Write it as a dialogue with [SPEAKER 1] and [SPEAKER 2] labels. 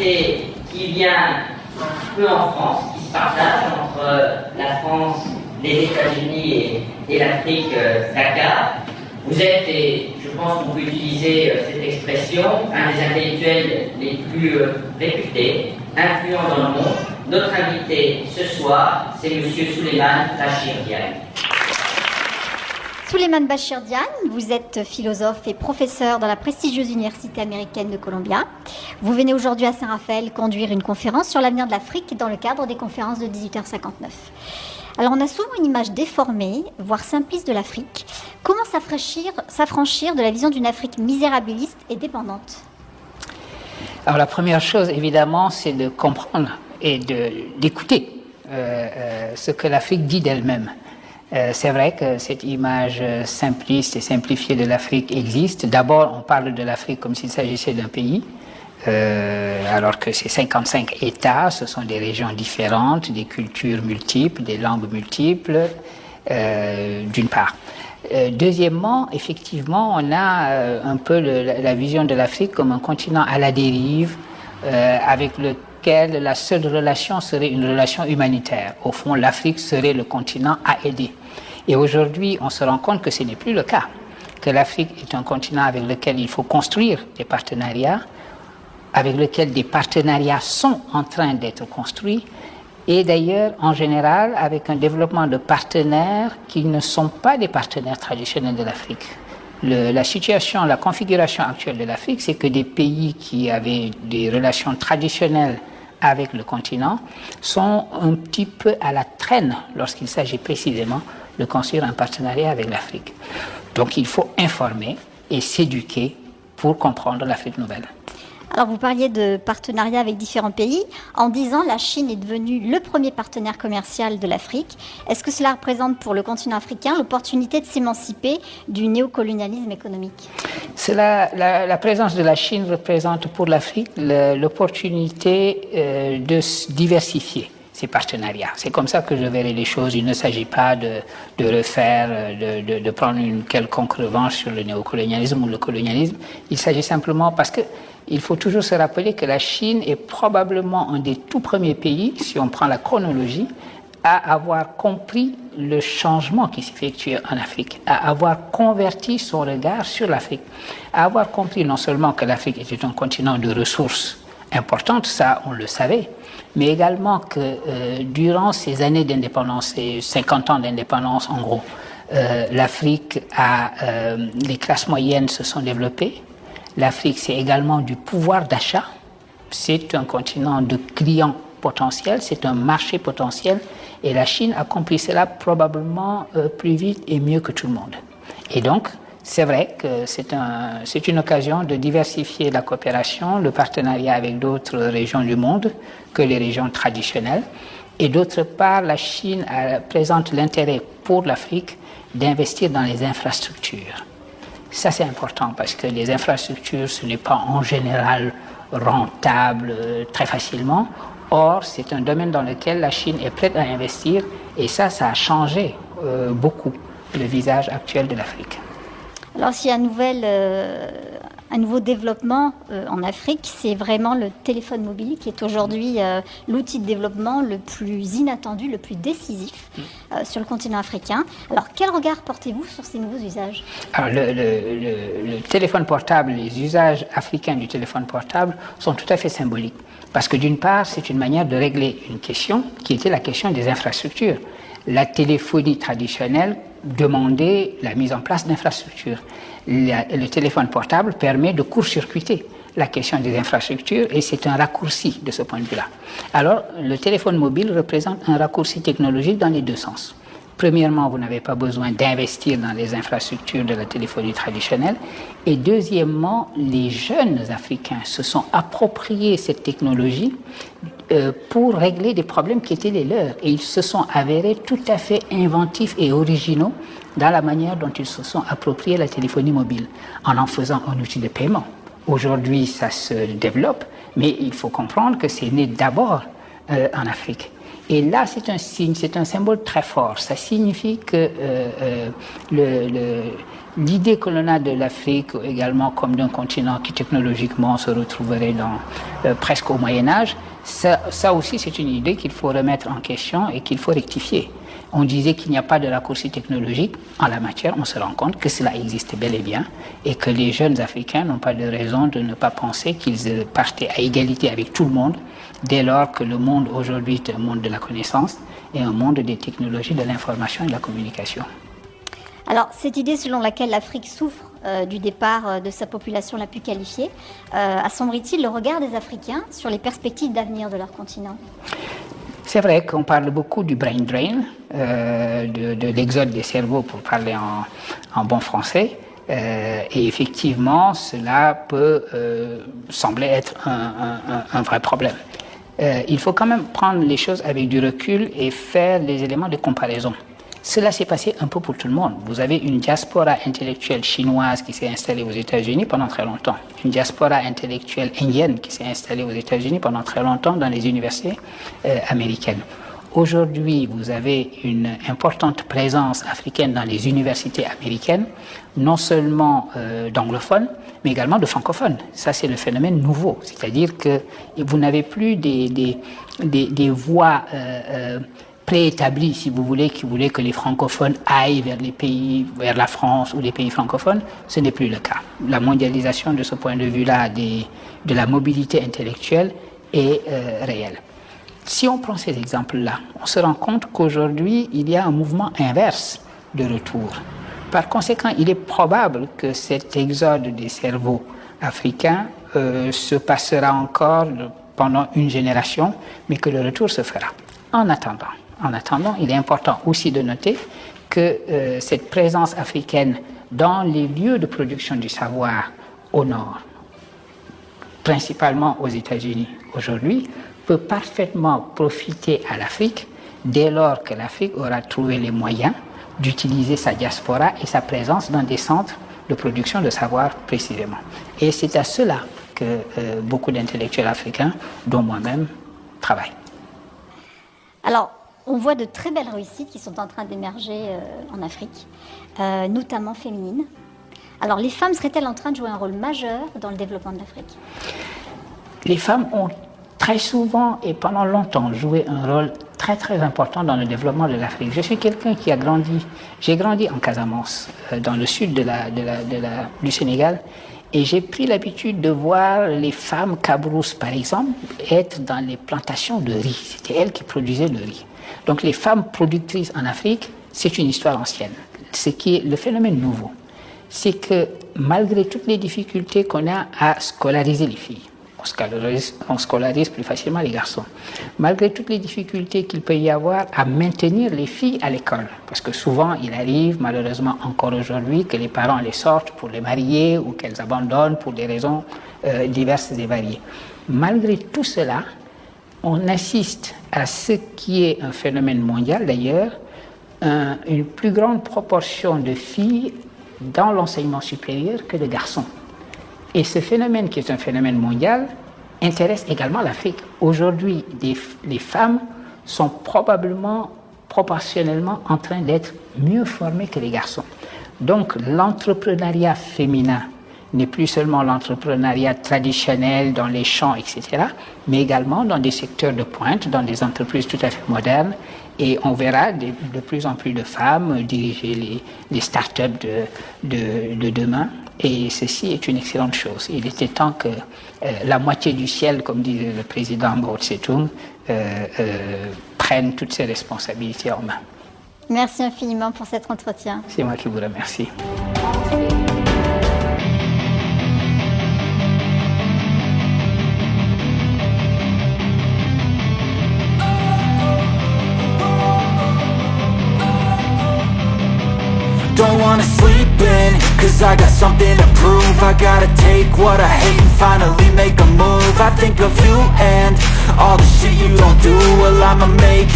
[SPEAKER 1] invité qui vient un peu en France, qui se partage entre la France, les États-Unis et l'Afrique, Dakar. Vous êtes, et je pense qu'on peut utiliser cette expression, un des intellectuels les plus réputés, influents dans le monde. Notre invité ce soir, c'est M. Souleymane Bachir Diagne.
[SPEAKER 2] Souleymane Bachir Diagne, vous êtes philosophe et professeur dans la prestigieuse Université américaine de Columbia. Vous venez aujourd'hui à Saint-Raphaël conduire une conférence sur l'avenir de l'Afrique dans le cadre des conférences de 18h59. Alors on a souvent une image déformée, voire simpliste de l'Afrique. Comment s'affranchir de la vision d'une Afrique misérabiliste et dépendante ?
[SPEAKER 3] Alors la première chose, évidemment, c'est de comprendre et d'écouter ce que l'Afrique dit d'elle-même. C'est vrai que cette image simpliste et simplifiée de l'Afrique existe. D'abord, on parle de l'Afrique comme s'il s'agissait d'un pays, alors que c'est 55 États, ce sont des régions différentes, des cultures multiples, des langues multiples, d'une part. Deuxièmement, effectivement, on a un peu la vision de l'Afrique comme un continent à la dérive, avec lequel la seule relation serait une relation humanitaire. Au fond, l'Afrique serait le continent à aider. Et aujourd'hui, on se rend compte que ce n'est plus le cas, que l'Afrique est un continent avec lequel il faut construire des partenariats, avec lequel des partenariats sont en train d'être construits, et d'ailleurs, en général, avec un développement de partenaires qui ne sont pas des partenaires traditionnels de l'Afrique. La situation, la configuration actuelle de l'Afrique, c'est que des pays qui avaient des relations traditionnelles avec le continent sont un petit peu à la traîne lorsqu'il s'agit précisément de construire un partenariat avec l'Afrique. Donc il faut informer et s'éduquer pour comprendre l'Afrique nouvelle.
[SPEAKER 2] Alors vous parliez de partenariat avec différents pays. En 10 ans, la Chine est devenue le premier partenaire commercial de l'Afrique. Est-ce que cela représente pour le continent africain l'opportunité de s'émanciper du néocolonialisme économique ?
[SPEAKER 3] La présence de la Chine représente pour l'Afrique l'opportunité de se diversifier ces partenariats. C'est comme ça que je verrai les choses. Il ne s'agit pas de refaire, de prendre une quelconque revanche sur le néocolonialisme ou le colonialisme. Il s'agit simplement parce que il faut toujours se rappeler que la Chine est probablement un des tout premiers pays, si on prend la chronologie, à avoir compris le changement qui s'effectuait en Afrique, à avoir converti son regard sur l'Afrique, à avoir compris non seulement que l'Afrique était un continent de ressources importantes, ça on le savait, mais également que durant ces années d'indépendance, ces 50 ans d'indépendance en gros, l'Afrique les classes moyennes se sont développées. L'Afrique, c'est également du pouvoir d'achat. C'est un continent de clients potentiels, c'est un marché potentiel. Et la Chine a compris cela probablement plus vite et mieux que tout le monde. Et donc, c'est vrai que c'est une occasion de diversifier la coopération, le partenariat avec d'autres régions du monde que les régions traditionnelles. Et d'autre part, la Chine présente l'intérêt pour l'Afrique d'investir dans les infrastructures. Ça, c'est important parce que les infrastructures, ce n'est pas en général rentable très facilement. Or, c'est un domaine dans lequel la Chine est prête à investir et ça a changé beaucoup le visage actuel de l'Afrique.
[SPEAKER 2] Alors, s'il y a un nouveau développement en Afrique, c'est vraiment le téléphone mobile qui est aujourd'hui l'outil de développement le plus inattendu, le plus décisif sur le continent africain. Alors, quel regard portez-vous sur ces nouveaux usages ?
[SPEAKER 3] Alors, le téléphone portable, les usages africains du téléphone portable sont tout à fait symboliques. Parce que d'une part, c'est une manière de régler une question qui était la question des infrastructures. La téléphonie traditionnelle demandait la mise en place d'infrastructures. Le téléphone portable permet de court-circuiter la question des infrastructures et c'est un raccourci de ce point de vue-là. Alors, le téléphone mobile représente un raccourci technologique dans les deux sens. Premièrement, vous n'avez pas besoin d'investir dans les infrastructures de la téléphonie traditionnelle. Et deuxièmement, les jeunes Africains se sont appropriés cette technologie pour régler des problèmes qui étaient les leurs. Et ils se sont avérés tout à fait inventifs et originaux dans la manière dont ils se sont appropriés la téléphonie mobile, en faisant un outil de paiement. Aujourd'hui, ça se développe, mais il faut comprendre que c'est né d'abord en Afrique. Et là, c'est un signe, c'est un symbole très fort. Ça signifie que l'idée que l'on a de l'Afrique également comme d'un continent qui technologiquement se retrouverait presque au Moyen-Âge, ça aussi c'est une idée qu'il faut remettre en question et qu'il faut rectifier. On disait qu'il n'y a pas de raccourci technologique en la matière, on se rend compte que cela existe bel et bien et que les jeunes Africains n'ont pas de raison de ne pas penser qu'ils partaient à égalité avec tout le monde dès lors que le monde aujourd'hui est un monde de la connaissance et un monde des technologies de l'information et de la communication.
[SPEAKER 2] Alors, cette idée selon laquelle l'Afrique souffre du départ de sa population la plus qualifiée, assombrit-il le regard des Africains sur les perspectives d'avenir de leur continent ?
[SPEAKER 3] C'est vrai qu'on parle beaucoup du brain drain, de l'exode des cerveaux pour parler en bon français. Et effectivement, cela peut sembler être un vrai problème. Il faut quand même prendre les choses avec du recul et faire les éléments de comparaison. Cela s'est passé un peu pour tout le monde. Vous avez une diaspora intellectuelle chinoise qui s'est installée aux États-Unis pendant très longtemps, une diaspora intellectuelle indienne qui s'est installée aux États-Unis pendant très longtemps dans les universités américaines. Aujourd'hui, vous avez une importante présence africaine dans les universités américaines, non seulement d'anglophones, mais également de francophones. Ça, c'est le phénomène nouveau. C'est-à-dire que vous n'avez plus des voies préétablies, si vous voulez, qui voulaient que les francophones aillent vers les pays, vers la France ou les pays francophones. Ce n'est plus le cas. La mondialisation, de ce point de vue-là, de la mobilité intellectuelle est réelle. Si on prend ces exemples-là, on se rend compte qu'aujourd'hui, il y a un mouvement inverse de retour. Par conséquent, il est probable que cet exode des cerveaux africains se passera encore pendant une génération, mais que le retour se fera. En attendant, il est important aussi de noter que cette présence africaine dans les lieux de production du savoir au nord, principalement aux États-Unis aujourd'hui, peut parfaitement profiter à l'Afrique dès lors que l'Afrique aura trouvé les moyens d'utiliser sa diaspora et sa présence dans des centres de production de savoir précisément. Et c'est à cela que beaucoup d'intellectuels africains, dont moi-même, travaillent.
[SPEAKER 2] Alors, on voit de très belles réussites qui sont en train d'émerger en Afrique, notamment féminines. Alors, les femmes seraient-elles en train de jouer un rôle majeur dans le développement de l'Afrique ?
[SPEAKER 3] Les femmes ont très souvent et pendant longtemps joué un rôle très très important dans le développement de l'Afrique. Je suis quelqu'un qui j'ai grandi en Casamance, dans le sud du Sénégal, et j'ai pris l'habitude de voir les femmes cabrousses, par exemple, être dans les plantations de riz. C'était elles qui produisaient le riz. Donc les femmes productrices en Afrique, c'est une histoire ancienne. Ce qui est le phénomène nouveau, c'est que malgré toutes les difficultés qu'on a à scolariser les filles, on scolarise plus facilement les garçons. Malgré toutes les difficultés qu'il peut y avoir à maintenir les filles à l'école, parce que souvent il arrive, malheureusement encore aujourd'hui, que les parents les sortent pour les marier ou qu'elles abandonnent pour des raisons diverses et variées. Malgré tout cela, on assiste à ce qui est un phénomène mondial d'ailleurs, une plus grande proportion de filles dans l'enseignement supérieur que de garçons. Et ce phénomène, qui est un phénomène mondial, intéresse également l'Afrique. Aujourd'hui, les femmes sont probablement, proportionnellement, en train d'être mieux formées que les garçons. Donc, l'entrepreneuriat féminin n'est plus seulement l'entrepreneuriat traditionnel dans les champs, etc., mais également dans des secteurs de pointe, dans des entreprises tout à fait modernes. Et on verra de plus en plus de femmes diriger les start-up de demain. Et ceci est une excellente chose. Il était temps que la moitié du ciel, comme disait le président Mao Tse-tung, prenne toutes ses responsabilités en main.
[SPEAKER 2] Merci infiniment pour cet entretien.
[SPEAKER 3] C'est moi qui vous remercie.
[SPEAKER 4] Don't wanna sleep in, cause I got something to prove. I gotta take what I hate and finally make a move. I think of you and all the shit you don't do. Well, I'ma make